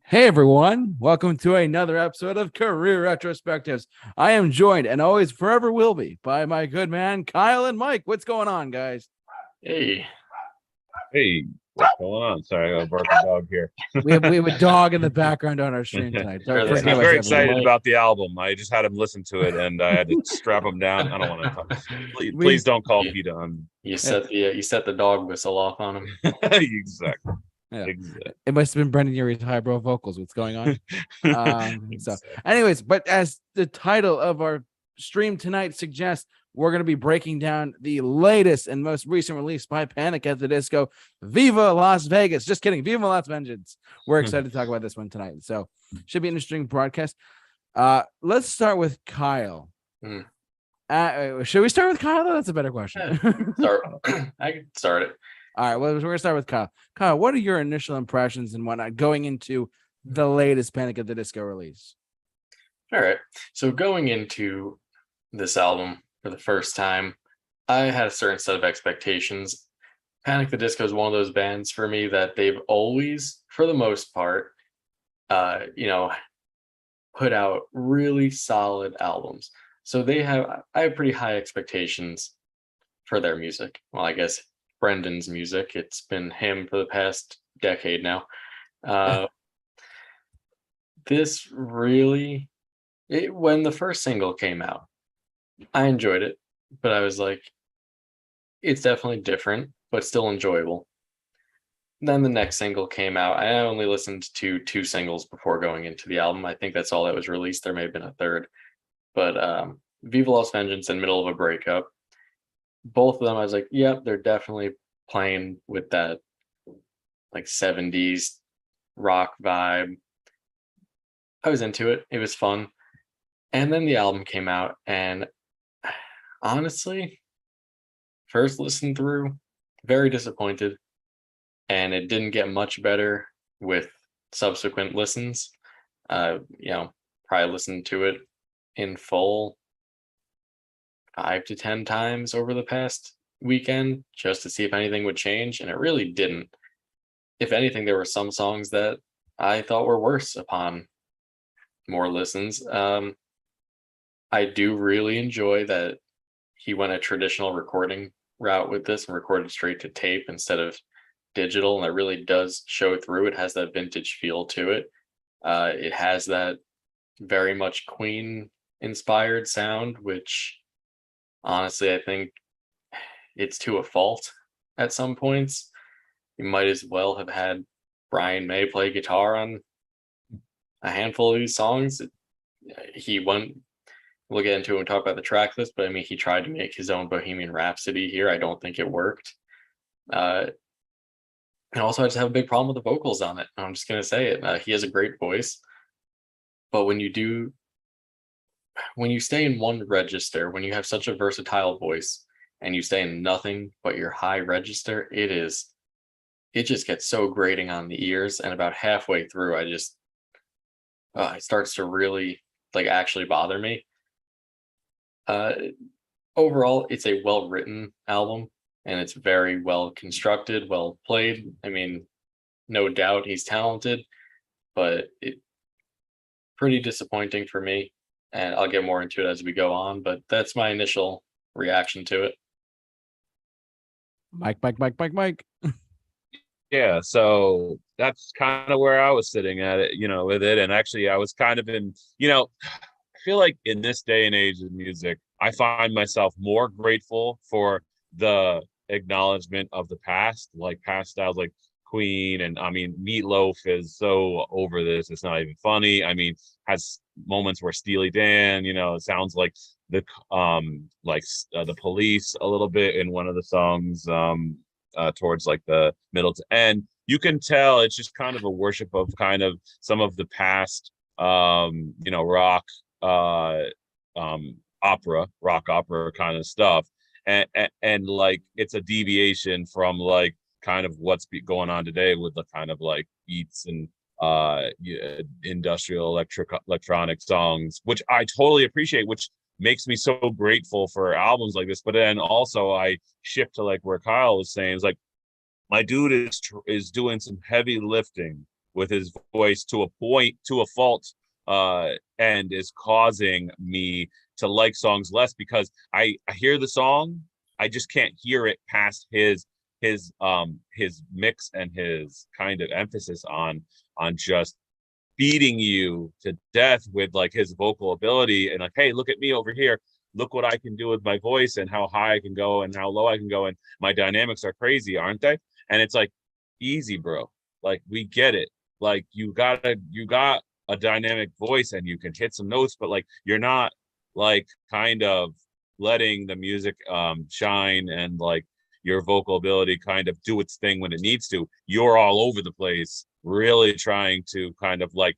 Hey everyone, welcome to another episode of Career Retrospectives. I am joined and always forever will be by my good man Kyle and Mike. What's going on, guys? Hey, Hey, what's going on? Sorry, I got a barking dog here. We have a dog in the background on our stream tonight. Sure, Don't that's He's forgive not us, very everyone. excited Mike. about the album. I just had him listen to it, and I had to strap him down. I don't want to talk. Please, We please don't call You, PETA on. you yeah, set the dog whistle off on him. Exactly. yeah. Exactly. It must have been Brendan Urie's highbrow vocals. What's going on? So, Exactly. anyways, but as the title of our stream tonight suggests, we're going to be breaking down the latest and most recent release by Panic at the Disco, Viva Las Vegas. Just kidding, Viva Las Vengeance. We're excited to talk about this one tonight. So, should be an interesting broadcast. Let's start with Kyle. Mm. Should we start with Kyle? That's a better question. I can start it. All right, well, we're gonna start with Kyle. Kyle, what are your initial impressions and whatnot going into the latest Panic at the Disco release? All right. So going into this album for the first time, I had a certain set of expectations. Panic at the Disco is one of those bands for me that they've always, for the most part, put out really solid albums. So I have pretty high expectations for their music. Well, I guess Brendan's music. It's been him for the past decade now. This really, when the first single came out, I enjoyed it, but I was like, it's definitely different, but still enjoyable. Then the next single came out. I only listened to two singles before going into the album. I think that's all that was released. There may have been a third, but Viva Las Vengeance and Middle of a Breakup, both of them, I was like, yep, they're definitely playing with that like 70s rock vibe. I was into it. It was fun. And then the album came out, and honestly, first listen through, very disappointed. And it didn't get much better with subsequent listens. Probably listened to it in full 5 to 10 times over the past weekend just to see if anything would change, and it really didn't. If anything, there were some songs that I thought were worse upon more listens. I do really enjoy that he went a traditional recording route with this and recorded straight to tape instead of digital, and it really does show through. It has that vintage feel to it. It has that very much Queen inspired sound, which honestly I think it's to a fault at some points. You might as well have had Brian May play guitar on a handful of these songs. We'll get into it and talk about the track list, but I mean, he tried to make his own Bohemian Rhapsody here. I don't think it worked. And also, I just have a big problem with the vocals on it. I'm just going to say it. He has a great voice, but when you stay in one register, when you have such a versatile voice and you stay in nothing but your high register, it just gets so grating on the ears. And about halfway through, it starts to really actually bother me. Overall, it's a well-written album, and it's very well constructed, well played. I mean, no doubt he's talented, but it pretty disappointing for me. And I'll get more into it as we go on, but that's my initial reaction to it. Mike. Yeah, so that's kind of where I was sitting at it, with it. And actually, I was kind of I feel like in this day and age of music, I find myself more grateful for the acknowledgement of the past, like past styles like Queen. And I mean, Meatloaf is so over this, it's not even funny. I mean, has moments where Steely Dan, it sounds like the Police a little bit in one of the songs towards like the middle to end. You can tell it's just kind of a worship of kind of some of the past rock rock opera kind of stuff, and like it's a deviation from like kind of what's going on today with the kind of like beats and industrial electronic songs, which I totally appreciate, which makes me so grateful for albums like this. But then also I shift to like where Kyle was saying, is like my dude is doing some heavy lifting with his voice to a fault, and is causing me to like songs less because I hear the song, I just can't hear it past his mix and his kind of emphasis on just beating you to death with like his vocal ability and like, hey, look at me over here, look what I can do with my voice and how high I can go and how low I can go, and my dynamics are crazy, aren't they? And it's like, easy, bro, like we get it, like you got a dynamic voice and you can hit some notes, but like you're not like kind of letting the music shine and like your vocal ability kind of do its thing when it needs to. You're all over the place, really trying to kind of like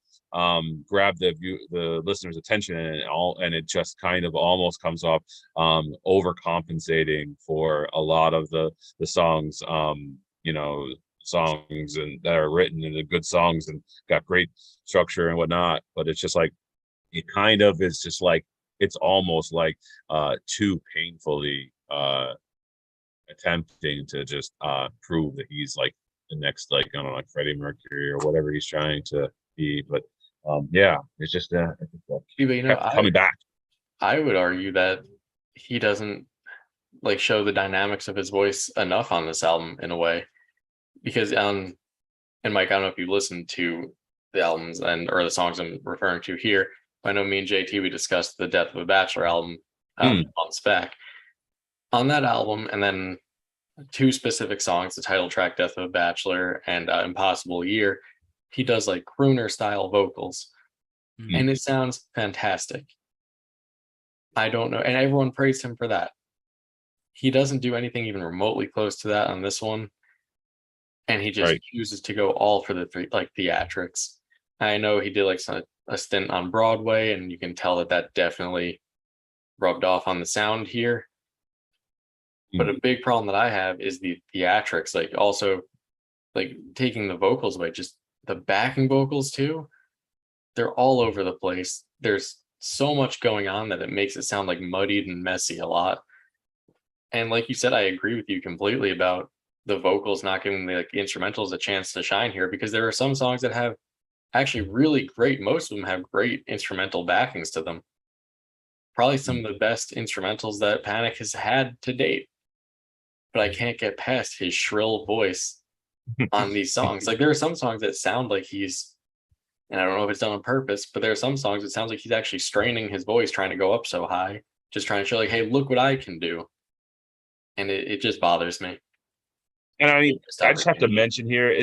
grab the listener's attention, and it just kind of almost comes off overcompensating for a lot of the songs, songs and that are written into good songs and got great structure and whatnot. But it's just like, it kind of is just like, it's almost like too painfully attempting to just prove that he's like the next, like, I don't know, like Freddie Mercury or whatever he's trying to be. But yeah, it's just But coming back. I would argue that he doesn't like show the dynamics of his voice enough on this album in a way, because and Mike, I don't know if you listened to the albums or the songs I'm referring to here. I know me and JT, we discussed the Death of a Bachelor album months back. On that album, and then two specific songs, the title track Death of a Bachelor and Impossible Year, he does like crooner style vocals, and it sounds fantastic. I don't know, and everyone praised him for that. He doesn't do anything even remotely close to that on this one, and he just chooses to go all for the theatrics. I know he did like a stint on Broadway, and you can tell that definitely rubbed off on the sound here. But a big problem that I have is the theatrics, like also like taking the vocals away, just the backing vocals too. They're all over the place. There's so much going on that it makes it sound like muddied and messy a lot. And like you said, I agree with you completely about the vocals not giving the instrumentals a chance to shine here, because there are some songs that have actually really great, most of them have great instrumental backings to them. Probably some of the best instrumentals that Panic has had to date. But I can't get past his shrill voice on these songs. Like there are some songs that sound like he's, and I don't know if it's done on purpose, but there are some songs that sounds like he's actually straining his voice trying to go up so high, just trying to show like, hey, look what I can do. And it just bothers me. And I mean, I just have to mention here,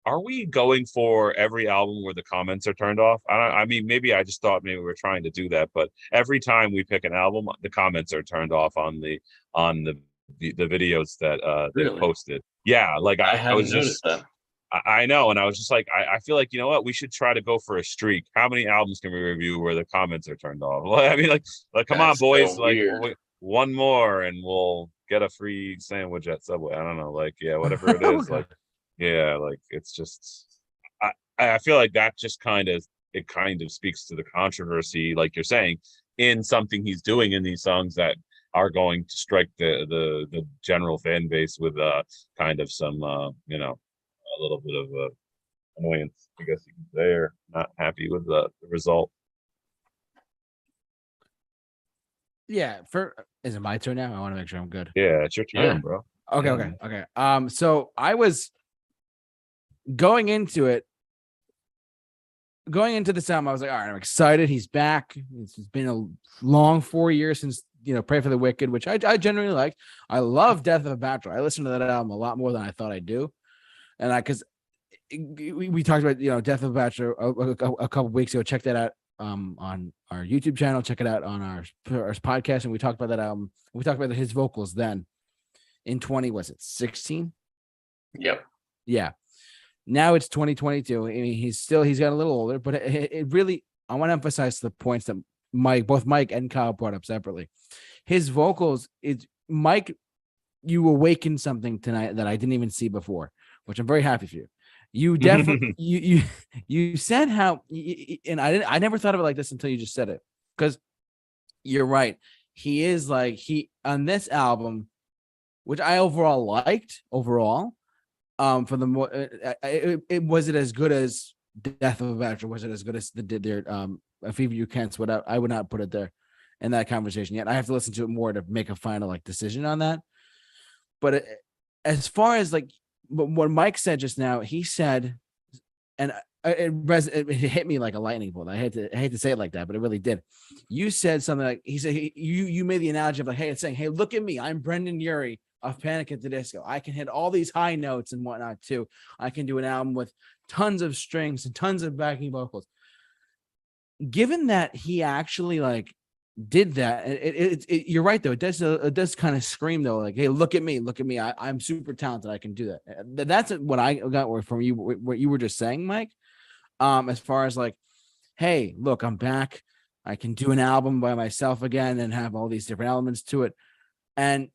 are we going for every album where the comments are turned off? I mean, maybe I just thought maybe we were trying to do that, but every time we pick an album, the comments are turned off on the videos that they posted. Yeah, like I was just that. I know, and I was just like, I feel like, you know what, we should try to go for a streak. How many albums can we review where the comments are turned off? Well, I mean, like come on, boys, like one more and we'll get a free sandwich at Subway. I don't know, like, yeah, whatever it is. Like, yeah, like it's just, I feel like that just kind of speaks to the controversy, like you're saying, in something he's doing in these songs that are going to strike the general fan base with kind of some a little bit of annoyance, I guess you can say, or not happy with the result. Yeah, is it my turn now? I want to make sure I'm good. Yeah, it's your turn, bro. Okay. So I was going into this album, I was like, all right, I'm excited. He's back. It's been a long 4 years since, Pray for the Wicked, which I generally liked. I love Death of a Bachelor. I listened to that album a lot more than I thought I'd do. And because we talked about, Death of a Bachelor a couple weeks ago. Check that out on our YouTube channel. Check it out on our podcast. And we talked about that album. We talked about his vocals then in 2016? Yep. Yeah. Now it's 2022. I mean, he's got a little older, but it really, I want to emphasize the points that both Mike and Kyle brought up separately. His vocals, Mike, you awakened something tonight that I didn't even see before, which I'm very happy for you. You definitely, you said how, and I never thought of it like this until you just said it, because you're right. He is like, on this album, which I overall liked, For the more, it was it as good as Death of a Bachelor? Was it as good as their A Fever You Can't Sweat Out? I would not put it there in that conversation yet. I have to listen to it more to make a final like decision on that. But as far as like what Mike said just now, he said, and it hit me like a lightning bolt. I hate to say it like that, but it really did. You said something like, he said, you made the analogy of like, hey, it's saying, hey, look at me, I'm Brendan Urie of Panic at the Disco. I can hit all these high notes and whatnot too. I can do an album with tons of strings and tons of backing vocals. Given that he actually like did that, you're right though. It does kind of scream though, like, hey, look at me. I'm super talented. I can do that. That's what I got from you. What you were just saying, Mike. As far as like, hey, look, I'm back. I can do an album by myself again and have all these different elements to it. And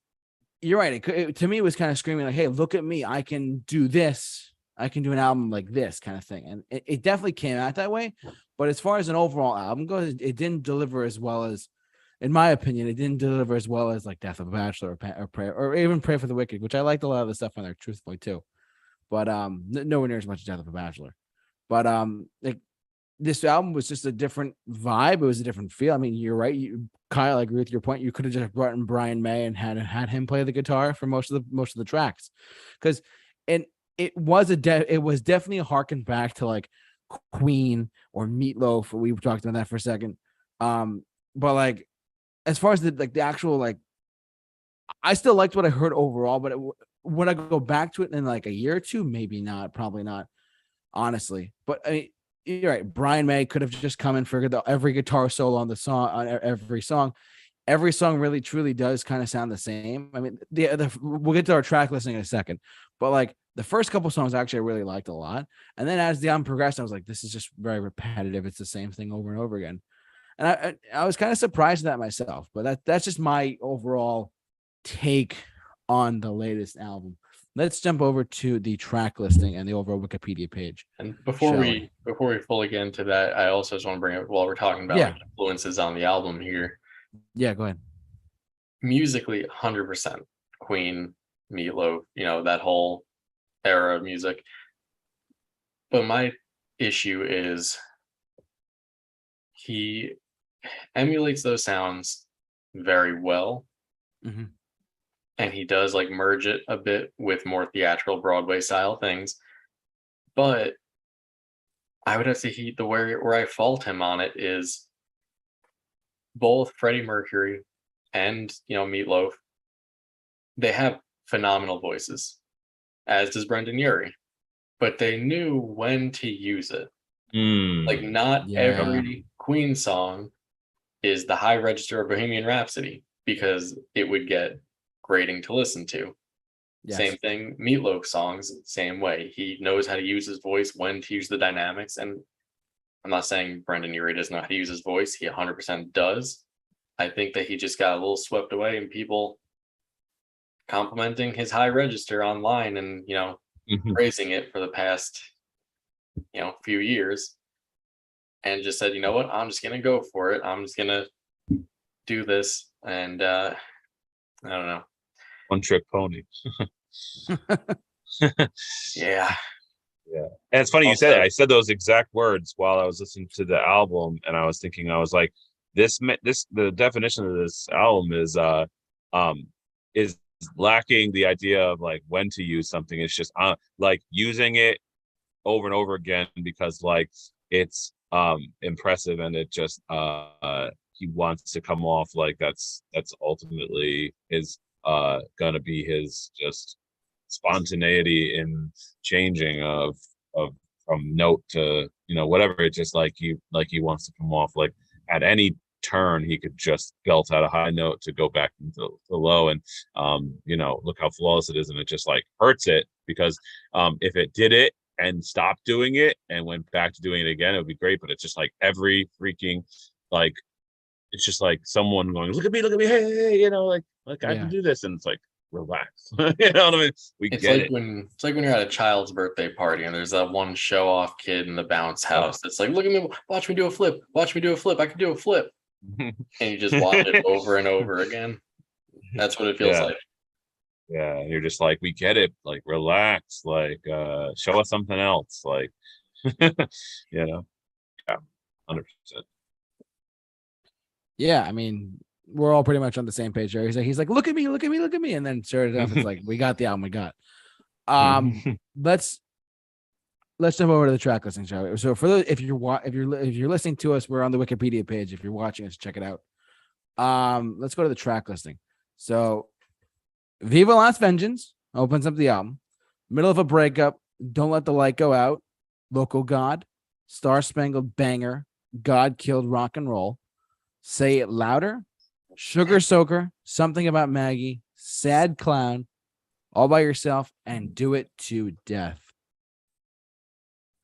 you're right. To me, it was kind of screaming like, hey, look at me. I can do this. I can do an album like this kind of thing. And it definitely came out that way. But as far as an overall album goes, it didn't deliver as well as, in my opinion, it didn't deliver as well as like Death of a Bachelor or Prayer, or even Pray for the Wicked, which I liked a lot of the stuff on there, truthfully too. But nowhere near as much as Death of a Bachelor. But like this album was just a different vibe. It was a different feel. I mean, you're right, Kyle. I agree with your point. You could have just brought in Brian May and had him play the guitar for most of the tracks, because it was definitely a harken back to like Queen or Meatloaf. We talked about that for a second. But like as far as the actual like, I still liked what I heard overall. But would I go back to it in like a year or two? Maybe not. Probably not. Honestly, but I mean, you're right. Brian May could have just come and figured out every guitar solo on the song, on every song. Every song really truly does kind of sound the same. I mean, we'll get to our track listing in a second, but like the first couple songs actually I really liked a lot, and then as the album progressed, I was like, this is just very repetitive. It's the same thing over and over again, and I was kind of surprised at that myself. But that's just my overall take on the latest album. Let's jump over to the track listing and the overall Wikipedia page. And before we fully get into that, I also just want to bring up, while we're talking about like influences on the album here. Yeah, go ahead. Musically, 100% Queen, Meatloaf, that whole era of music. But my issue is he emulates those sounds very well. Mm-hmm. And he does like merge it a bit with more theatrical Broadway style things. But I would have to say where I fault him on it is both Freddie Mercury and Meatloaf, they have phenomenal voices, as does Brendan Urie, but they knew when to use it. Like not every Queen song is the high register of Bohemian Rhapsody, because it would get grating to listen to. Yes. Same thing, Meatloaf songs, same way. He knows how to use his voice, when to use the dynamics. And I'm not saying Brendan Urie doesn't know how to use his voice. He 100% does. I think that he just got a little swept away in people complimenting his high register online and, praising it for the past, few years. And just said, you know what, I'm just going to go for it. I'm just going to do this. And I don't know. One trick pony. Yeah. And it's funny you said it. I said those exact words while I was listening to the album, and I was thinking, I was like, the definition of this album is lacking the idea of like when to use something. It's just like using it over and over again because like it's impressive, and it just he wants to come off like that's ultimately his gonna be his just spontaneity in changing of from note to whatever. It's just like he wants to come off like at any turn he could just belt out a high note to go back into the low, and look how flawless it is, and it just like hurts it because if it did it and stopped doing it and went back to doing it again, it would be great. But it's just like every freaking like it's just like someone going, look at me, hey, like I can do this, and it's like relax. You know what I mean? It's like when you're at a child's birthday party and there's that one show off kid in the bounce house that's like, look at me, watch me do a flip, I can do a flip. And you just watch it over and over again. That's what it feels like. Yeah, you're just like, we get it. Like, relax. Like, show us something else. Like, you know, yeah, 100%. Yeah, I mean, we're all pretty much on the same page there. He's like, look at me, look at me, look at me, and then sure enough, it's like we got the album we got. Let's jump over to the track listing, shall we? So for the if you're listening to us, we're on the Wikipedia page. If you're watching us, check it out. Let's go to the track listing. So Viva Las Vengeance opens up the album. Middle of a breakup, Don't Let the Light Go Out, Local God, Star Spangled Banger, God Killed Rock and Roll, Say It Louder, Sugar Soaker, Something About Maggie, Sad Clown, All By Yourself, and Do It to Death.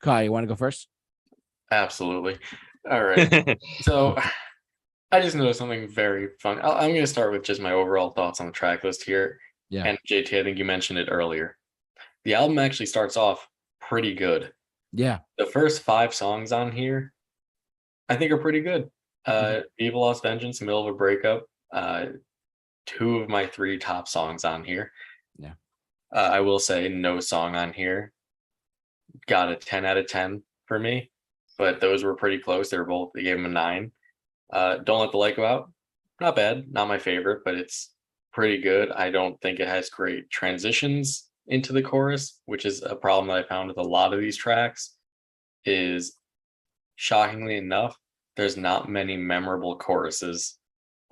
Kai, you want to go first? Absolutely. All right. So I just noticed something very fun. I'm going to start with just my overall thoughts on the track list here. Yeah. And JT, I think you mentioned it earlier. The album actually starts off pretty good. Yeah. The first 5 songs on here, I think, are pretty good. Viva Las Vengeance, Middle of a Breakup, 2 of my 3 top songs on here. Yeah. I will say no song on here got a 10 out of 10 for me, but those were pretty close. They gave them a 9. Don't Let the Light Go Out, not bad, not my favorite, but it's pretty good. I don't think it has great transitions into the chorus, which is a problem that I found with a lot of these tracks. Is shockingly enough, there's not many memorable choruses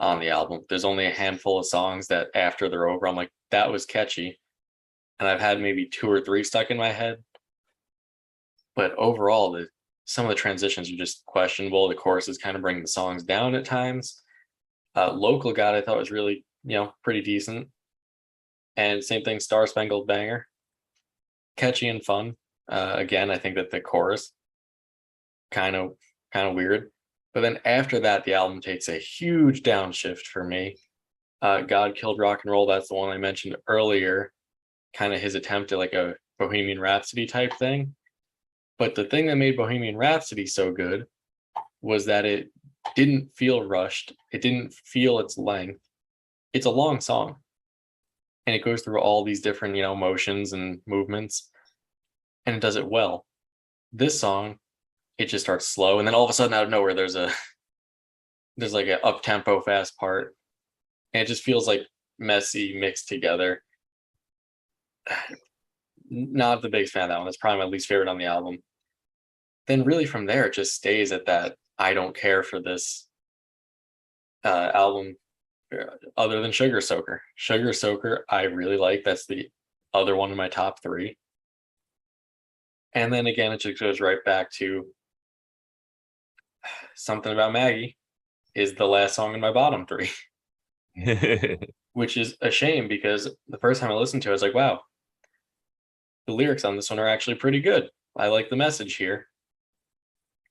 on the album. There's only a handful of songs that after they're over, I'm like, that was catchy. And I've had maybe 2 or 3 stuck in my head. But overall, some of the transitions are just questionable. The choruses kind of bring the songs down at times. Local God, I thought was really, pretty decent. And same thing, Star Spangled Banger, catchy and fun. Again, I think that the chorus kind of weird. But then after that, the album takes a huge downshift for me. God Killed Rock and Roll, that's the one I mentioned earlier. Kind of his attempt at like a Bohemian Rhapsody type thing. But the thing that made Bohemian Rhapsody so good was that it didn't feel rushed. It didn't feel its length. It's a long song. And it goes through all these different, motions and movements. And it does it well. This song, it just starts slow. And then all of a sudden out of nowhere, there's like an up-tempo fast part. And it just feels like messy mixed together. Not the biggest fan of that one. That's probably my least favorite on the album. Then really from there, it just stays at that I don't care for this album other than Sugar Soaker. Sugar Soaker, I really like. That's the other one in my top 3. And then again, it just goes right back to Something About Maggie is the last song in my bottom 3. Which is a shame because the first time I listened to it, I was like, wow, the lyrics on this one are actually pretty good. I like the message here.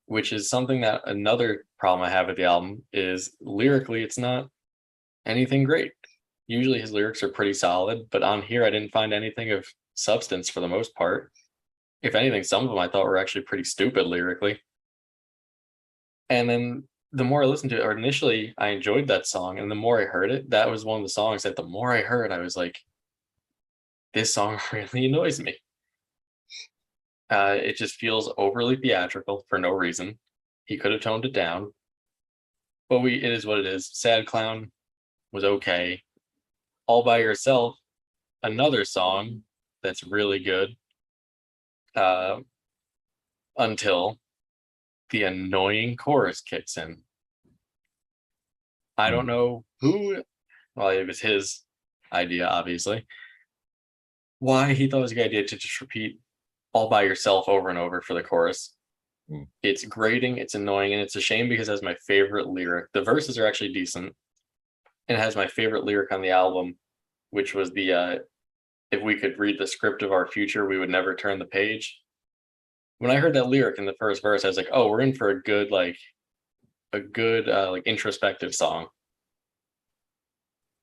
Which is something that another problem I have with the album is lyrically, it's not anything great. Usually his lyrics are pretty solid, but on here, I didn't find anything of substance for the most part. If anything, some of them I thought were actually pretty stupid lyrically. And then the more I listened to it, or initially I enjoyed that song, and the more I heard it, that was one of the songs that the more I heard, I was like, this song really annoys me. It just feels overly theatrical for no reason. He could have toned it down. But it is what it is. Sad Clown was okay. All By Yourself, another song that's really good. Until the annoying chorus kicks in. I don't know who, well, it was his idea, obviously. Why he thought it was a good idea to just repeat All By Yourself over and over for the chorus. It's grating, it's annoying, and it's a shame because it has my favorite lyric. The verses are actually decent, and it has my favorite lyric on the album, which was the if we could read the script of our future, we would never turn the page. When I heard that lyric in the first verse, I was like, oh, we're in for a good introspective song.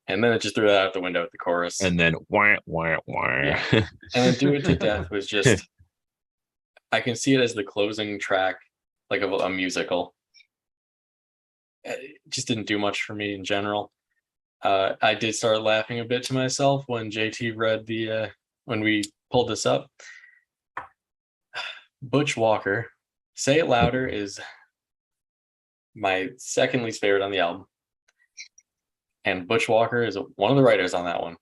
And then it just threw that out the window at the chorus. And then wah, wah, wah. Yeah. And then Do It to Death was just, I can see it as the closing track, like a musical. It just didn't do much for me in general. I did start laughing a bit to myself when JT read when we pulled this up. Butch Walker, Say It Louder is my second least favorite on the album. And Butch Walker is one of the writers on that one.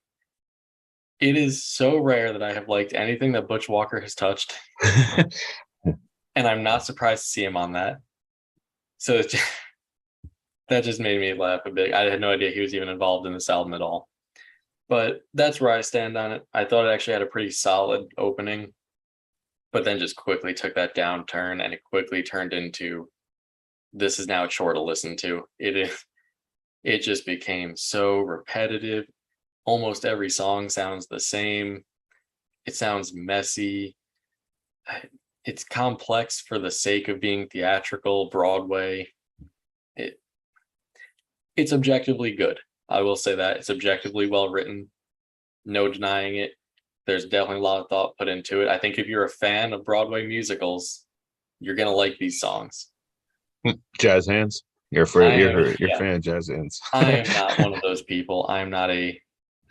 It is so rare that I have liked anything that Butch Walker has touched. And I'm not surprised to see him on that. So that just made me laugh a bit. I had no idea he was even involved in this album at all. But that's where I stand on it. I thought it actually had a pretty solid opening, but then just quickly took that downturn, and it quickly turned into, this is now a chore to listen to. It just became so repetitive. Almost every song sounds the same. It sounds messy. It's complex for the sake of being theatrical, Broadway. It's objectively good. I will say that. It's objectively well written. No denying it. There's definitely a lot of thought put into it. I think if you're a fan of Broadway musicals, you're gonna like these songs. Jazz hands. You're a fan of jazz hands. I am not one of those people. I am not a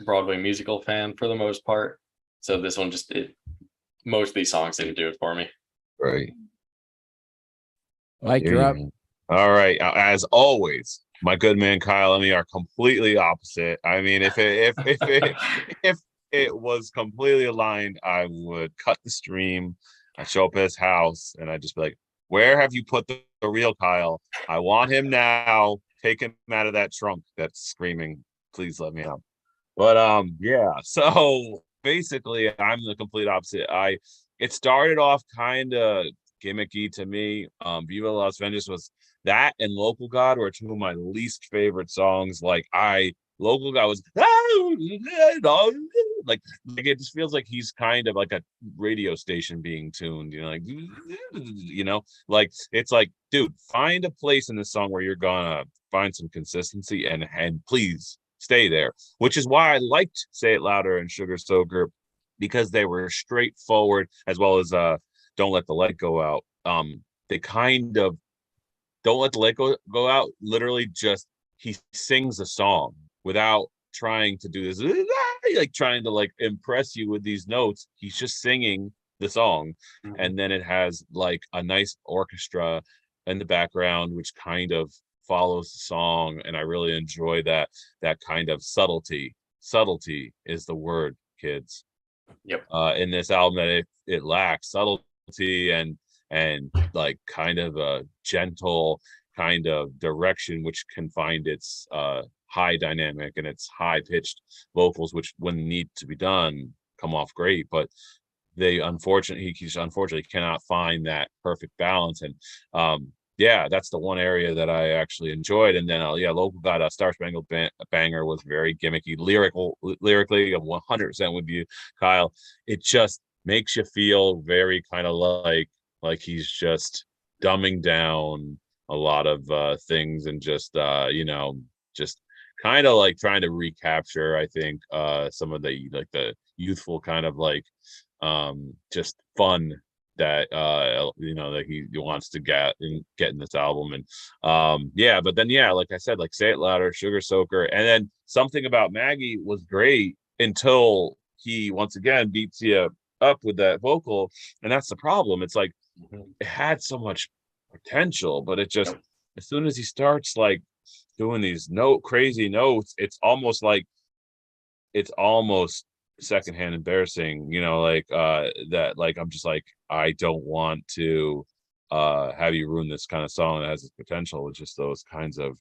Broadway musical fan for the most part. So this one most of these songs didn't do it for me. Right. Mike, you're up. All right. As always, my good man Kyle and me are completely opposite. I mean, if it was completely aligned, I would cut the stream. I'd show up at his house and I'd just be like, where have you put the real Kyle? I want him now. Take him out of that trunk that's screaming, please let me out. But yeah, so basically I'm the complete opposite. It started off kind of gimmicky to me. Viva Las Vegas was that, and Local God were two of my least favorite songs. Local God was like it just feels like he's kind of like a radio station being tuned, like it's like, dude, find a place in this song where you're gonna find some consistency and please stay there, which is why I liked Say It Louder and Sugar Soaker, because they were straightforward, as well as Don't Let the Light Go Out. They kind of Don't Let the Light Go Out, literally just he sings a song without trying to do this, like trying to like impress you with these notes. He's just singing the song. Mm-hmm. And then it has like a nice orchestra in the background, which kind of follows the song. And I really enjoy that kind of subtlety. Subtlety is the word, kids. Yep. In this album, that it lacks subtlety and like kind of a gentle kind of direction, which can find its high dynamic and its high pitched vocals, which when need to be done come off great, but he unfortunately cannot find that perfect balance. And yeah, that's the one area that I actually enjoyed. And then Local God, Star Spangled Banger was very gimmicky, lyrically. I'm 100% with you, Kyle. It just makes you feel very kind of like he's just dumbing down a lot of things and just just kind of like trying to recapture, I think, some of the youthful kind of just fun that that he wants to get in this album. And but then like I said, like Say It Louder, Sugar Soaker, and then Something About Maggie was great until he once again beats you up with that vocal, and that's the problem. It's like it had so much potential, but it just, as soon as he starts like doing these crazy notes, it's almost secondhand embarrassing, that like I'm just like, I don't want to have you ruin this kind of song that has its potential with just those kinds of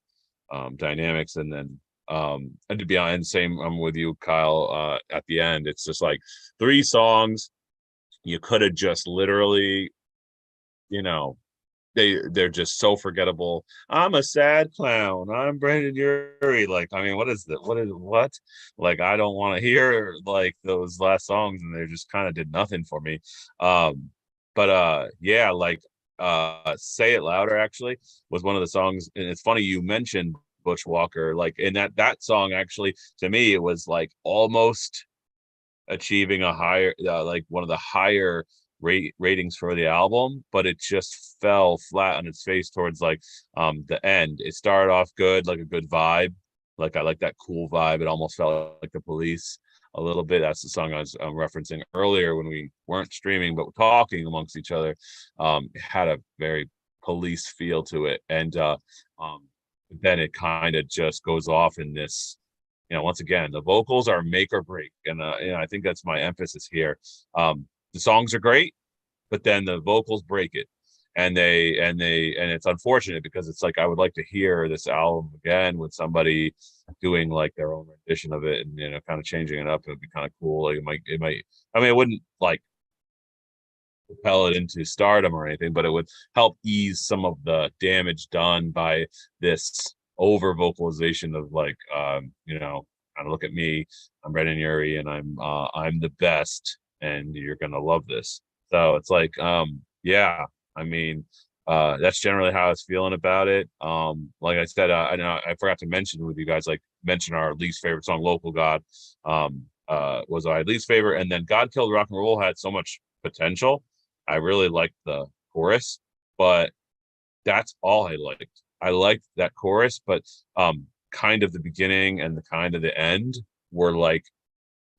dynamics. And then and to be honest, same, I'm with you, Kyle, at the end, it's just like 3 songs you could have just literally, they're just so forgettable. I'm a sad clown. I'm Brandon Urie. Like, I mean, what? Like, I don't want to hear like those last songs, and they just kind of did nothing for me. Say It Louder actually was one of the songs, and it's funny you mentioned Butch Walker. Like, in that song, actually, to me, it was like almost achieving a higher, like one of the higher ratings for the album, but it just fell flat on its face towards like the end. It started off good, like a good vibe, Like I like that cool vibe. It almost felt like the Police a little bit. That's the song I was referencing earlier when we weren't streaming but talking amongst each other. It had a very Police feel to it, and then it kind of just goes off in this. Once again, the vocals are make or break, and I think that's my emphasis here. The songs are great, but then the vocals break it, and it's unfortunate because it's like I would like to hear this album again with somebody doing like their own rendition of it, and kind of changing it up. It would be kind of cool. Like it might. I mean, it wouldn't like propel it into stardom or anything, but it would help ease some of the damage done by this over vocalization of like kind of look at me, I'm Brendan Urie, and I'm the best, and you're gonna love this. So it's like yeah, I mean that's generally how I was feeling about it. Like I said, I know I forgot to mention with you guys, like mention our least favorite song, Local God, was our least favorite, and then God Killed Rock and Roll had so much potential. I really liked the chorus, but that's all I liked. I liked that chorus, but kind of the beginning and the kind of the end were like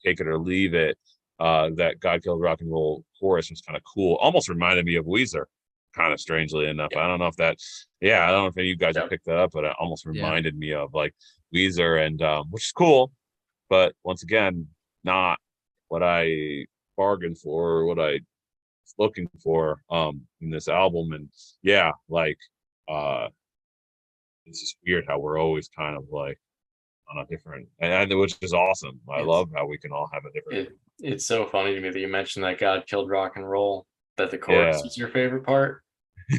take it or leave it. That God Killed Rock and Roll chorus was kind of cool. Almost reminded me of Weezer, kind of strangely enough. I don't know if that, I don't know if any of you guys have picked that up, but it almost reminded me of like Weezer, and which is cool, but once again, not what I bargained for or what I looking for in this album. And like it's just weird how we're always kind of like on a different, and which is awesome. I love how we can all have a different it's so funny to me that you mentioned that God Killed Rock and Roll, that the chorus was your favorite part.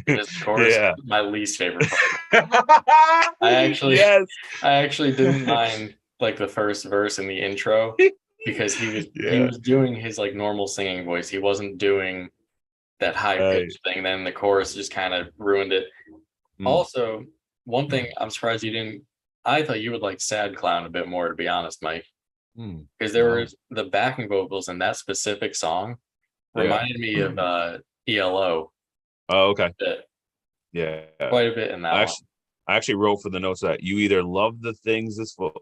This chorus is my least favorite part. I actually didn't mind like the first verse in the intro because he was doing his like normal singing voice. He wasn't doing that high pitch thing. Then the chorus just kind of ruined it. Also, one thing I'm surprised you didn't. I thought you would like Sad Clown a bit more, to be honest, Mike, because there was the backing vocals in that specific song reminded me of ELO. Oh, okay. Quite a bit in that one. I actually wrote for the notes that you either love the things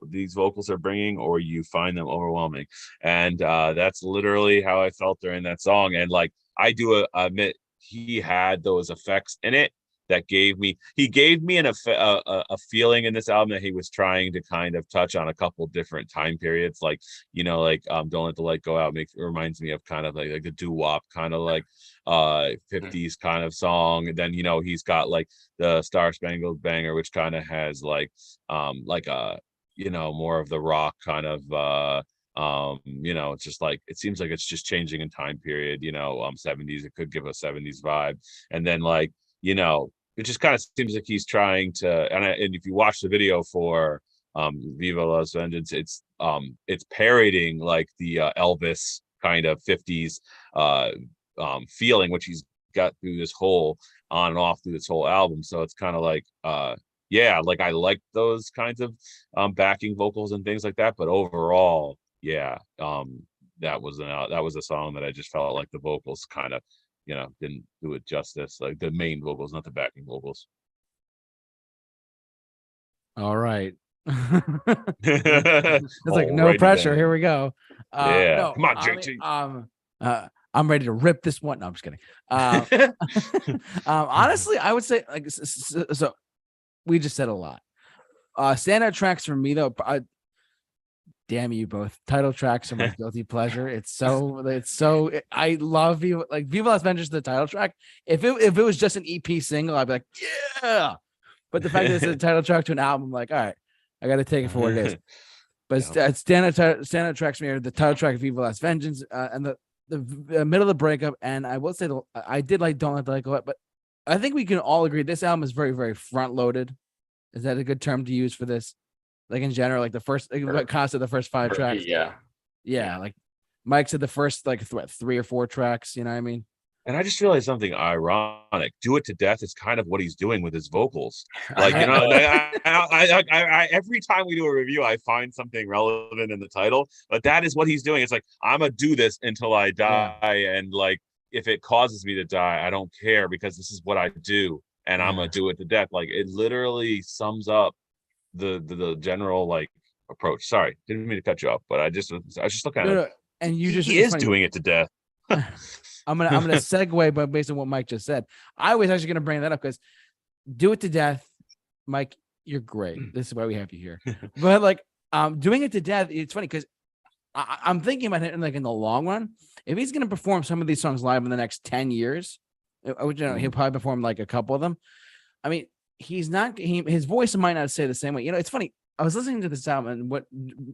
these vocals are bringing, or you find them overwhelming, and that's literally how I felt during that song. And like I do admit, he had those effects in it that gave me a feeling in this album that he was trying to kind of touch on a couple different time periods, like Don't Let the Light Go Out reminds me of kind of like a doo-wop kind of like 50s kind of song. And then he's got like the Star Spangled Banner, which kind of has like a more of the rock kind of it's just like it seems like it's just changing in time period. 70s, it could give a 70s vibe, and then like it just kind of seems like he's trying to, and if you watch the video for Viva Las Vengeance, it's parodying like the Elvis kind of 50s feeling, which he's got through this whole on and off through this whole album. So it's kind of like like I like those kinds of backing vocals and things like that, but overall that was a song that I just felt like the vocals kind of didn't do it justice, like the main vocals, not the backing vocals. All right. It's like no pressure. Here we go. No, come on, JT. I'm ready to rip this one. No, I'm just kidding. Honestly, I would say like so. We just said a lot. Standout tracks for me though. Damn you both. Title tracks are my guilty pleasure. It's so I love Viva, like Viva Las Vengeance, the title track. If it was just an EP single, I'd be like, yeah. But the fact that it's a title track to an album, I'm like, all right, I gotta take it for what it is. But standout tracks for me are the title track of Viva Las Vengeance and the middle of the breakup. And I will say I did like Don't Let the Light Go Out, but I think we can all agree this album is very, very front loaded. Is that a good term to use for this? Like in general, like the first, like concept, the first 5 tracks. Yeah. Like Mike said, the first like 3 or 4 tracks. You know what I mean? And I just realized something ironic. "Do It to Death" is kind of what he's doing with his vocals. Like I every time we do a review, I find something relevant in the title, but that is what he's doing. It's like I'm gonna do this until I die, and like if it causes me to die, I don't care because this is what I do, and I'm gonna do it to death. Like it literally sums up the general like approach. Sorry, didn't mean to cut you off, but I was just looking at it. No, and you just He it's is funny. doing it to death. I'm gonna segue, but based on what Mike just said, I was actually gonna bring that up because do it to death, Mike. You're great. This is why we have you here. But like, doing it to death, it's funny because I'm thinking about it in like in the long run. If he's gonna perform some of these songs live in the next 10 years, which he'll probably perform like a couple of them. I mean, he's not. His voice might not say the same way. You know, it's funny. I was listening to this album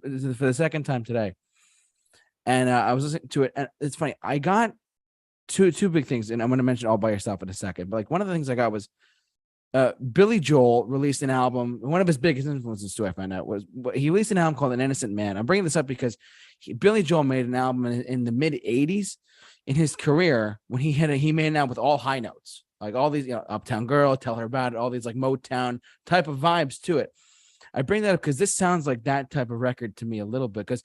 and for the second time today, and I was listening to it, and it's funny. I got two big things, and I'm going to mention All by Yourself in a second. But like one of the things I got was Billy Joel released an album. One of his biggest influences, too, I found out, was he released an album called An Innocent Man. I'm bringing this up because Billy Joel made an album in the mid '80s in his career when he made an album with all high notes, like all these, Uptown Girl, Tell Her About It, all these like Motown type of vibes to it. I bring that up because this sounds like that type of record to me a little bit, because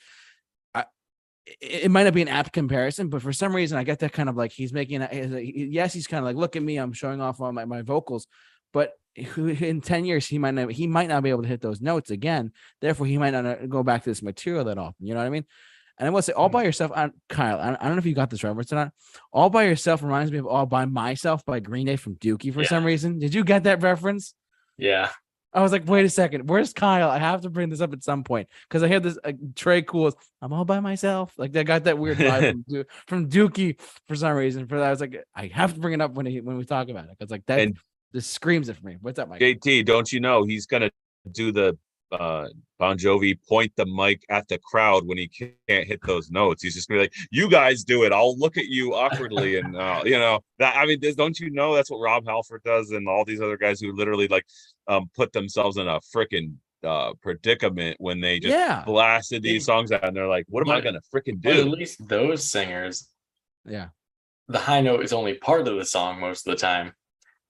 it might not be an apt comparison, but for some reason I get that kind of like he's making yes, he's kind of like, look at me, I'm showing off on my vocals, but in 10 years he might not be able to hit those notes again. Therefore, he might not go back to this material that often. You know what I mean? And I will say, All by Yourself, Kyle, I don't know if you got this reference or not. All by Yourself reminds me of All by Myself by Green Day from Dookie for some reason. Did you get that reference? Yeah. I was like, wait a second, where's Kyle? I have to bring this up at some point because I hear this Trey Cool's I'm all by myself. Like they got that weird vibe from Dookie for some reason. For that, I was like, I have to bring it up when we talk about it because like that just screams it for me. What's up, Mike? JT, don't you know he's gonna do the Bon Jovi point the mic at the crowd when he can't hit those notes? He's just gonna be like, "You guys do it. I'll look at you awkwardly." And that. I mean, don't you know that's what Rob Halford does, and all these other guys who literally like put themselves in a freaking predicament when they just blasted these songs out, and they're like, "What am I gonna freaking do?" But at least those singers, the high note is only part of the song most of the time.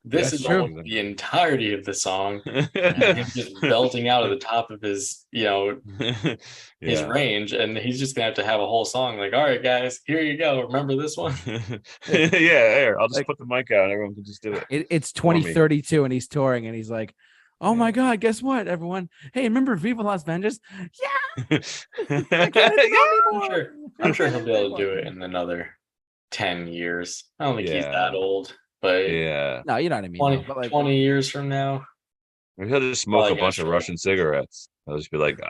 This is almost the entirety of the song, and him just belting out at the top of his, his range, and he's just gonna have a whole song like, "All right, guys, here you go. Remember this one?" Here, I'll just put the mic out, and everyone can just do it. It's 2032, and he's touring, and he's like, "Oh my God, guess what, everyone? Hey, remember Viva Las Vegas? Yeah, I'm sure he'll be able to do it in another 10 years. I don't think he's that old. But no, you know what I mean. 20 years from now, maybe he'll just smoke a bunch of Russian cigarettes. I'll just be like,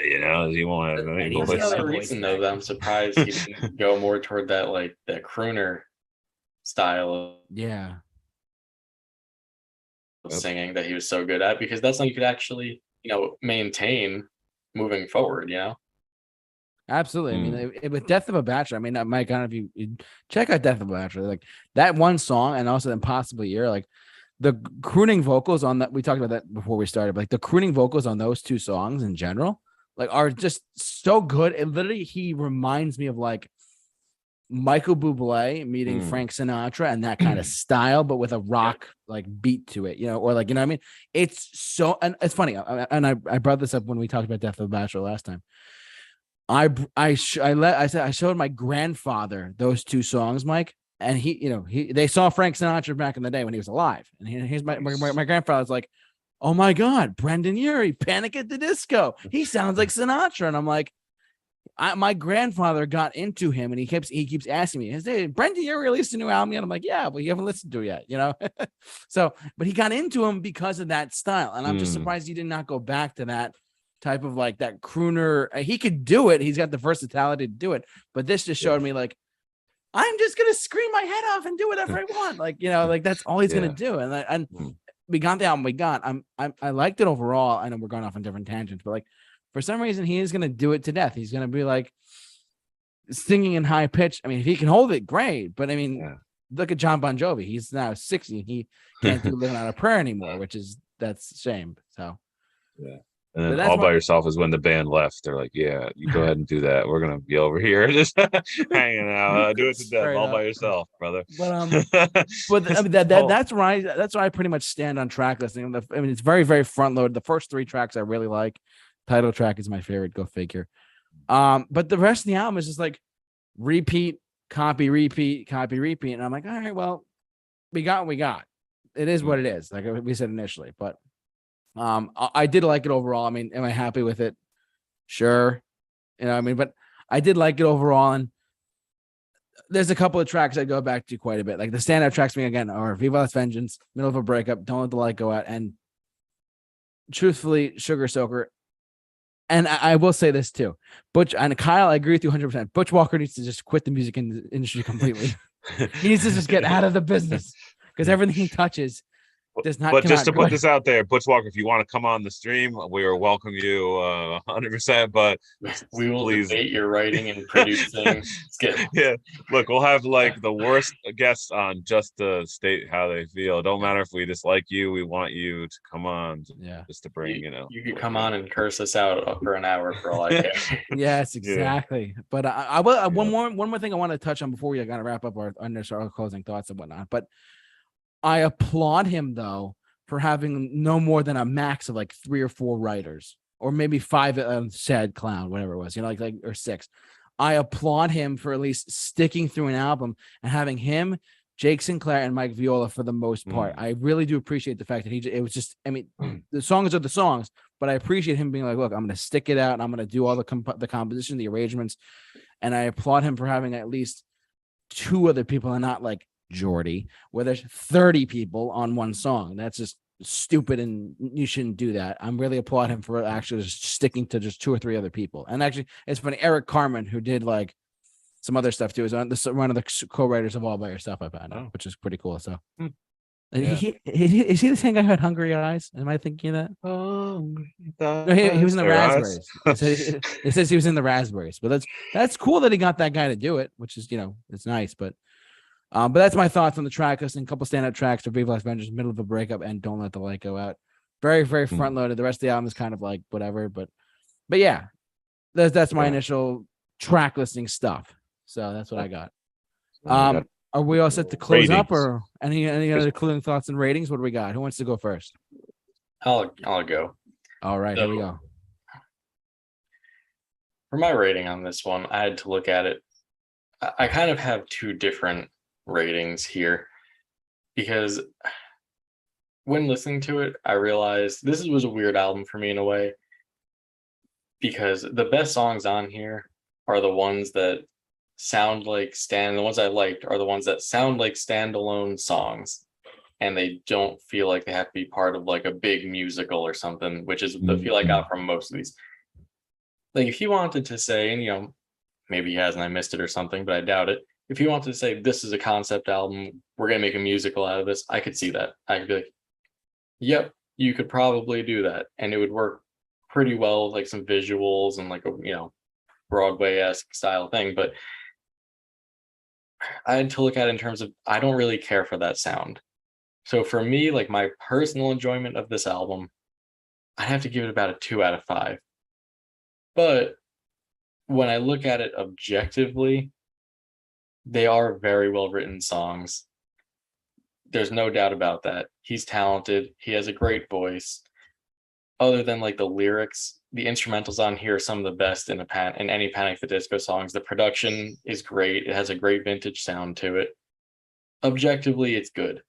he won't have any voice. That's another reason, though, that I'm surprised he didn't go more toward that that crooner style. Of singing that he was so good at, because that's something you could actually, maintain moving forward. Absolutely. I mean, with Death of a Bachelor, I mean, Mike, I don't know if you check out Death of a Bachelor, like that one song, and also Impossible Year, like the crooning vocals on that. We talked about that before we started, but like the crooning vocals on those two songs in general, like are just so good. It literally, he reminds me of like Michael Bublé meeting Frank Sinatra and that kind of style, but with a rock like beat to it, or like, you know what I mean? It's so, and it's funny. And I brought this up when we talked about Death of a Bachelor last time. I showed my grandfather those two songs, Mike, and they saw Frank Sinatra back in the day when he was alive, and here's my grandfather's like, "Oh my God, Brendan Urie, Panic at the Disco, he sounds like Sinatra," and I'm like, my grandfather got into him, and he keeps asking me, "Has Brendan Urie released a new album yet?" I'm like, "Yeah, but you haven't listened to it yet, So, but he got into him because of that style, and I'm just surprised he did not go back to that type of like that crooner. He could do it. He's got the versatility to do it. But this just showed me like, I'm just gonna scream my head off and do whatever I want. Like, like that's all he's gonna do. And we got the album we got. I liked it overall. I know we're going off on different tangents, but like for some reason he is gonna do it to death. He's gonna be like singing in high pitch. I mean, if he can hold it, great. But I mean, look at John Bon Jovi. He's now 60. He can't do Living on a Prayer anymore, that's a shame. So And then All by Yourself is when the band left. They're like, "Yeah, you go ahead and do that. We're gonna be over here just hanging out. Do it to death, all by yourself, brother." But I mean, that's where I pretty much stand on track listing. I mean, it's very, very front loaded. The first three tracks I really like. Title track is my favorite. Go figure. But the rest of the album is just like repeat, copy, repeat, copy, repeat, and I'm like, all right, well, we got what we got. It is what it is, like we said initially, but. I did like it overall. I mean, am I happy with it? Sure. You know, I mean, but I did like it overall. And there's a couple of tracks I go back to quite a bit. Like the standout tracks to me again are Viva Las Vengeance, Middle of a Breakup, Don't Let the Light Go Out, and truthfully, Sugar Soaker. And I will say this too. Butch and Kyle, I agree with you 100%. Butch Walker needs to just quit the music industry completely. He needs to just get out of the business because everything he touches does not. But just to put this out there, Butch Walker, if you want to come on the stream, we will welcome you 100%. But we will please debate your writing and producing skills. Yeah, look, we'll have like the worst guests on just to state how they feel. It don't matter if we dislike you; we want you to come on, just to bring You could come on and curse us out for an hour for all I care. Yes, exactly. Yeah. But I will one more thing I want to touch on before we gotta wrap up our initial closing thoughts and whatnot. But I applaud him though for having no more than a max of like 3 or 4 writers, or maybe 5. Sad Clown, whatever it was, like or 6. I applaud him for at least sticking through an album and having him, Jake Sinclair, and Mike Viola for the most part. I really do appreciate the fact that it was just. I mean, the songs are the songs, but I appreciate him being like, look, I'm going to stick it out and I'm going to do all the composition, the arrangements, and I applaud him for having at least 2 other people and not like Jordy, where there's 30 people on one song. That's just stupid, and you shouldn't do that. I'm really applaud him for actually just sticking to just 2 or 3 other people. And actually, it's funny. Eric Carmen, who did like some other stuff too, is one of the co-writers of All By Yourself. I found out, which is pretty cool. So, is he the same guy who had Hungry Eyes? Am I thinking of that? No, he was in the Raspberries. It says he was in the Raspberries, but that's cool that he got that guy to do it, which is it's nice, but that's my thoughts on the track list. And a couple standout tracks for Viva Las Vengeance, Middle of a Breakup, and Don't Let the Light Go Out. Very, very front loaded. The rest of the album is kind of like whatever, but yeah, that's my initial track listing stuff. So that's what I got. Are we all set to close up, or any other concluding thoughts and ratings? What do we got? Who wants to go first? I'll go. All right, here we go. For my rating on this one, I had to look at it. I kind of have 2 different ratings here, because when listening to it, I realized this was a weird album for me in a way, because the best songs on here are the ones that sound like the ones I liked are the ones that sound like standalone songs, and they don't feel like they have to be part of like a big musical or something, which is the feel I got from most of these. Like if he wanted to say, and maybe he hasn't, I missed it or something, but I doubt it. If he wanted to say this is a concept album, we're gonna make a musical out of this, I could see that. I could be like, yep, you could probably do that, and it would work pretty well, like some visuals and like a Broadway-esque style thing. But I had to look at it in terms of I don't really care for that sound. So for me, like my personal enjoyment of this album, I'd have to give it about a 2 out of 5. But when I look at it objectively, they are very well written songs. There's no doubt about that. He's talented. He has a great voice. Other than like the lyrics, the instrumentals on here are some of the best in any Panic! At the Disco songs. The production is great. It has a great vintage sound to it. Objectively, it's good.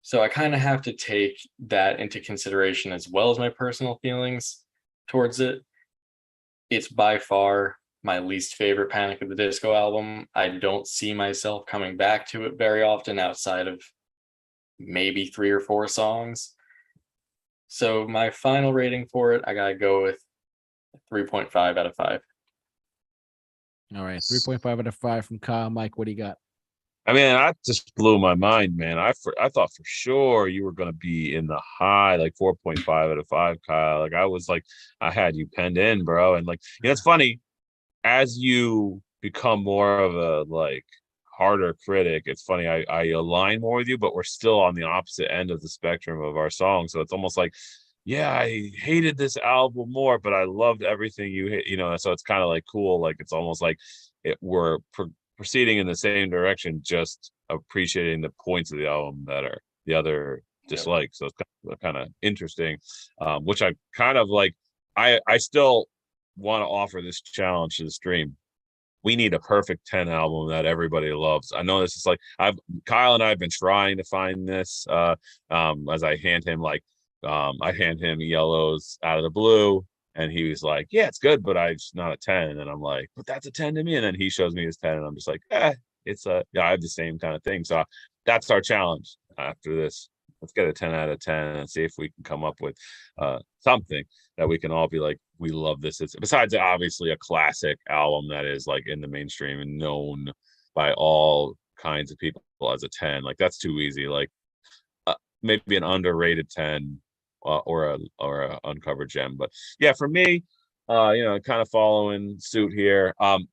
So I kind of have to take that into consideration as well as my personal feelings towards it. It's by far my least favorite Panic! At the Disco album. I don't see myself coming back to it very often outside of maybe 3 or 4 songs. So my final rating for it, I gotta go with 3.5 out of 5. All right, 3.5 out of 5 from Kyle. Mike, what do you got? I mean, that just blew my mind, man. I thought for sure you were going to be in the high, like 4.5 out of 5, Kyle. Like I had you penned in, bro. And like, it's funny, as you become more of a like harder critic, it's funny, I align more with you, but we're still on the opposite end of the spectrum of our song. So it's almost like, yeah, I hated this album more, but I loved everything you hit, so it's kind of like cool. Like it's almost like we're proceeding in the same direction, just appreciating the points of the album that are the other dislikes. So it's kind of interesting, which I kind of like. I still want to offer this challenge to the stream. We need a perfect 10 album that everybody loves. I know this is like Kyle and I have been trying to find this as I hand him like I hand him Yellows out of the blue, and he was like, "Yeah, it's good, but I'm just not a 10." And I'm like, "But that's a 10 to me." And then he shows me his 10, and I'm just like, it's a yeah, I have the same kind of thing. So that's our challenge after this. Let's get a 10 out of 10 and see if we can come up with something that we can all be like, we love this. It's besides obviously a classic album that is like in the mainstream and known by all kinds of people as a 10. Like that's too easy. Like maybe an underrated 10 or a uncovered gem. But yeah, for me, kind of following suit here. I'm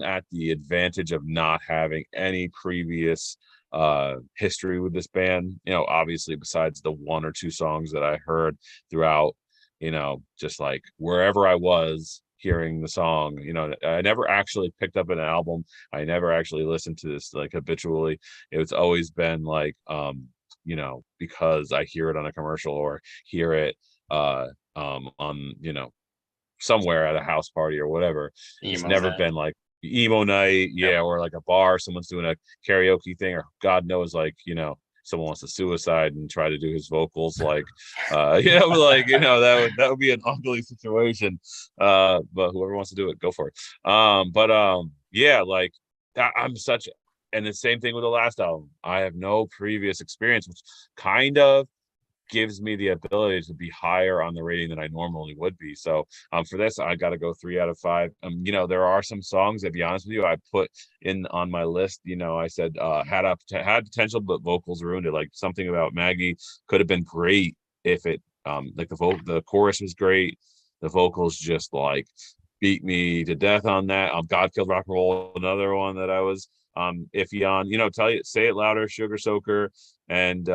at the advantage of not having any previous history with this band. Obviously besides the one or two songs that I heard throughout, just like wherever I was hearing the song. I never actually picked up an album. I never actually listened to this like habitually. It's always been like because I hear it on a commercial or hear it on somewhere at a house party or whatever. It's never been like emo night, or like a bar, someone's doing a karaoke thing, or God knows, like someone wants to suicide and try to do his vocals, like that would be an ugly situation. But whoever wants to do it, go for it. Like that, and the same thing with the last album. I have no previous experience, which kind of gives me the ability to be higher on the rating than I normally would be. So for this, I got to go 3 out of 5. There are some songs, to be honest with you, I put in on my list. I said had potential, but vocals ruined it. Like something about Maggie could have been great if it like the chorus was great. The vocals just like beat me to death on that. God Killed Rock and Roll, another one that I was iffy on. Say It Louder, Sugar Soaker, and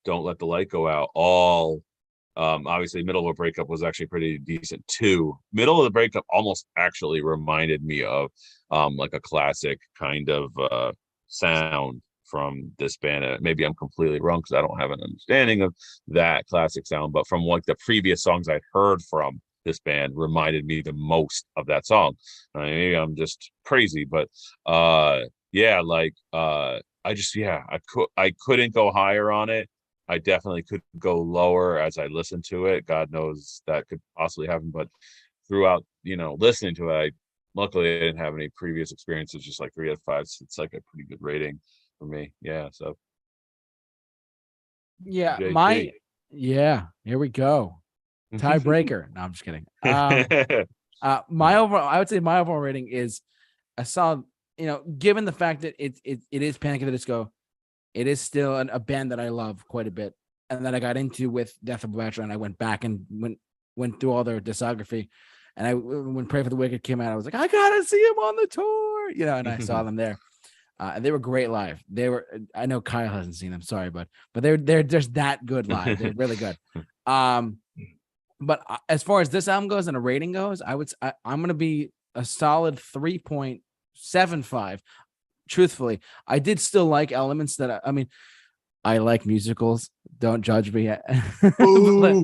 Don't Let the Light Go Out. All obviously Middle of a Breakup was actually pretty decent too. Middle of the Breakup almost actually reminded me of like a classic kind of sound from this band. Maybe I'm completely wrong because I don't have an understanding of that classic sound, but from like the previous songs I'd heard from this band reminded me the most of that song. Maybe I'm just crazy, but I couldn't go higher on it. I definitely could go lower as I listened to it. God knows that could possibly happen, but throughout listening to it, luckily I didn't have any previous experiences. Just like 3 out of 5. It's like a pretty good rating for me. So JT. Here we go. Tiebreaker. No, I'm just kidding. My overall rating is a solid. Given the fact that it is Panic at the Disco, it is still a band that I love quite a bit, and that I got into with Death of a Bachelor, and I went back and went through all their discography, and when Pray for the Wicked came out, I was like, I gotta see him on the tour, and I saw them there, and they were great live. I know Kyle hasn't seen them, sorry, but they're just that good live. They're really good. But as far as this album goes and a rating goes, I'm gonna be a solid 3.75. Truthfully, I did still like elements that I like musicals. Don't judge me. Boo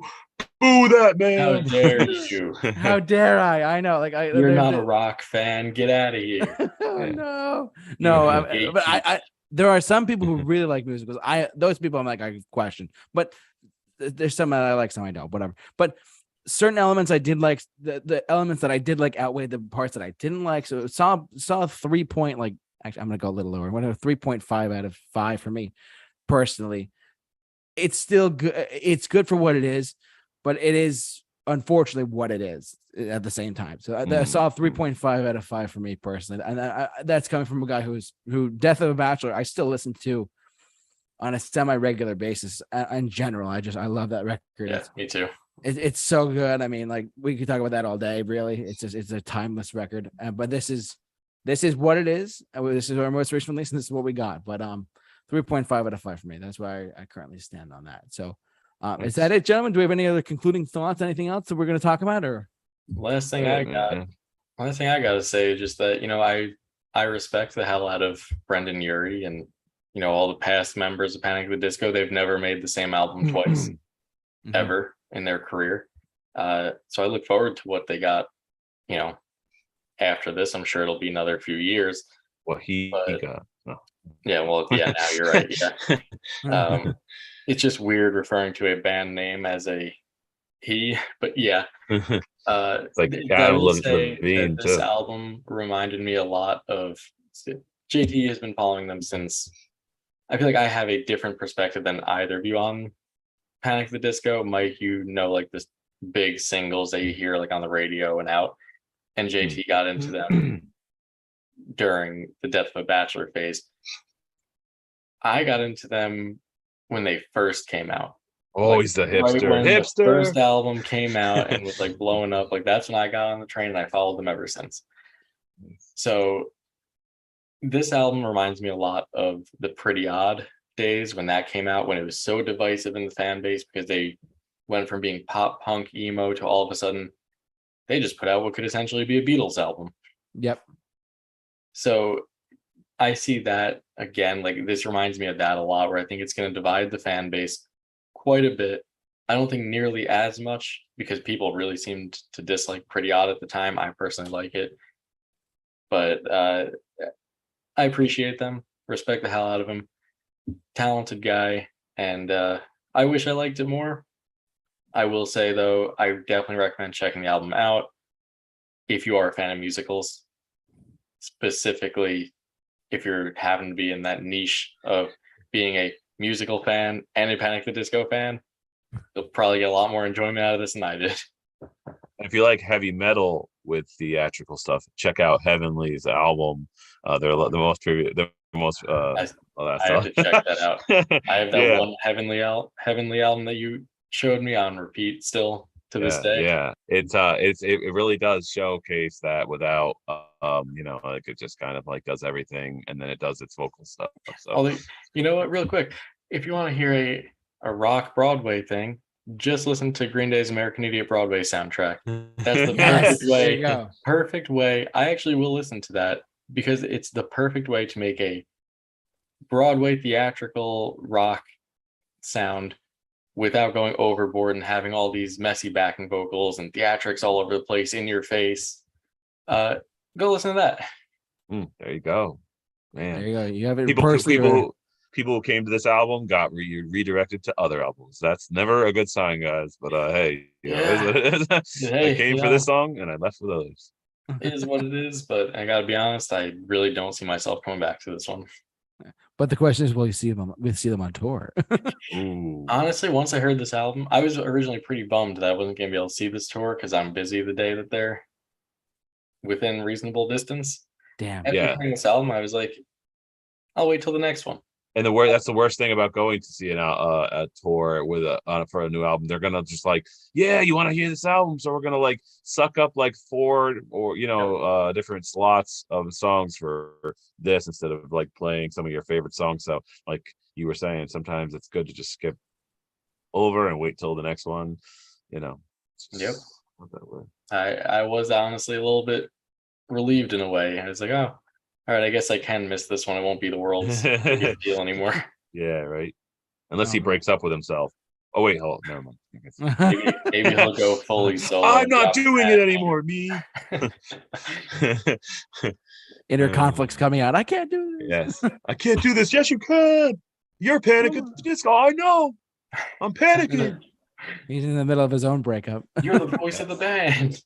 that man! How dare you? How dare I? I know, like you're not a rock fan. Get out of here. No. But I there are some people who really like musicals. Those people I'm like I question, but there's some that I like, some I don't. Whatever, but. Certain elements I did like, the elements that I did like outweighed the parts that I didn't like. So it saw 3 point, like, actually I'm gonna go a little lower. Whatever, 3.5 out of 5 for me personally. It's still good. It's good for what it is, but it is unfortunately what it is at the same time. So I saw 3.5 out of 5 for me personally, and that's coming from a guy who Death of a Bachelor I still listen to on a semi-regular basis. In general, I love that record. Yeah, me too. It's so good. I mean, like we could talk about that all day. Really, it's a timeless record. But this is what it is. This is our most recent release, and this is what we got. But 3.5 out of 5 for me. That's where I currently stand on that. So, is that it, gentlemen? Do we have any other concluding thoughts? Anything else that we're going to talk about? Or last thing I got to say is just that I respect the hell out of Brendan Urie and all the past members of Panic at the Disco. They've never made the same album twice ever in their career. So I look forward to what they got, after this. I'm sure it'll be another few years. What he got. No. Yeah, well, yeah, now you're right. Yeah. it's just weird referring to a band name as a he, but yeah. It's like I Adam will say that Levine this too. album reminded me a lot of JT has been following them since. I feel like I have a different perspective than either of you on Panic at the Disco. Mike, you know, like this big singles that you hear like on the radio and out, and JT got into them during the Death of a Bachelor phase. I got into them when they first came out. Oh, Like, he's the right hipster. when the Hipster. first album came out and was like blowing up, like that's when I got on the train and I followed them ever since. So this album reminds me a lot of the Pretty Odd days when that came out, when it was so divisive in the fan base because they went from being pop punk emo to all of a sudden they just put out what could essentially be a Beatles album. Yep. So I see that again, like this reminds me of that a lot, where I think it's going to divide the fan base quite a bit. I don't think nearly as much because people really seemed to dislike Pretty Odd at the time. I personally like it, but I appreciate them, respect the hell out of him, talented guy, and I wish I liked it more. I will say though, I definitely recommend checking the album out if you are a fan of musicals, specifically if you're happen to be in that niche of being a musical fan and a Panic at the Disco fan. You'll probably get a lot more enjoyment out of this than I did. If you like heavy metal with theatrical stuff, check out Heavenly's album. They're the most I have to check that out. I have that one Heavenly album that you showed me on repeat still to this day. Yeah, it really does showcase that without like it just kind of like does everything and then it does its vocal stuff. So you know what, real quick, if you want to hear a rock Broadway thing, just listen to Green Day's American Idiot Broadway soundtrack. That's the perfect way. There you go. Perfect way. I actually will listen to that because it's the perfect way to make a Broadway theatrical rock sound without going overboard and having all these messy backing vocals and theatrics all over the place in your face. Go listen to that. There you go, man. There you go. You have it. People who came to this album got redirected to other albums. That's never a good sign, guys. But hey, I came for this song and I left with others. It is what it is. But I gotta be honest, I really don't see myself coming back to this one. But the question is, will you see them? We'll see them on tour. Honestly, once I heard this album, I was originally pretty bummed that I wasn't gonna be able to see this tour because I'm busy the day that they're within reasonable distance. Damn. After hearing this album, I was like, I'll wait till the next one. And that's the worst thing about going to see a tour with for a new album. They're gonna just like, yeah, you want to hear this album, so we're gonna like suck up like 4 or different slots of songs for this instead of like playing some of your favorite songs. So like you were saying, sometimes it's good to just skip over and wait till the next one. Yep. I was honestly a little bit relieved in a way. I was like, oh. All right, I guess I can miss this one. It won't be the world's biggest deal anymore. Yeah, right. Unless he breaks up with himself. Oh wait, never mind. Maybe he'll go fully solo. I'm not doing it anymore, me. Inner conflicts coming out. I can't do this. Yes, I can't do this. Yes, you can. You're panicking at the disco. I know. I'm panicking. He's in the middle of his own breakup. You're the voice of the band.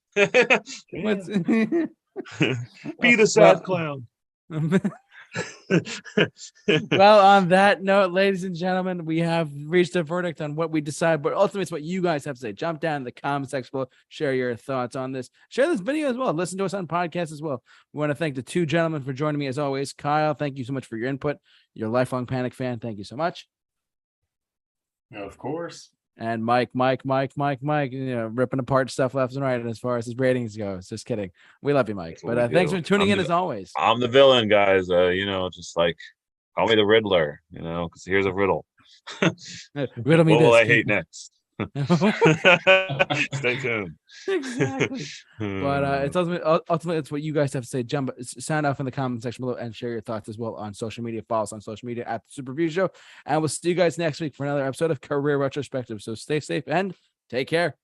Be the sad clown. Well, on that note, ladies and gentlemen, we have reached a verdict on what we decide, but ultimately it's what you guys have to say. Jump down in the comment section below, share your thoughts on this, share this video as well, listen to us on podcasts as well. We want to thank the 2 gentlemen for joining me as always. Kyle, thank you so much for your input. You're a lifelong Panic fan. Thank you so much. Of course. And Mike, ripping apart stuff left and right as far as his ratings goes. Just kidding. We love you, Mike. But thanks for tuning in as always. I'm the villain, guys. Just like call me the Riddler, because here's a riddle. Riddle me what this. will I hate next? Stay tuned. Exactly. But it's ultimately it's what you guys have to say. Sound off in the comment section below and share your thoughts as well on social media. Follow us on social media at the Super Review Show, and we'll see you guys next week for another episode of Career Retrospectives. So stay safe and take care.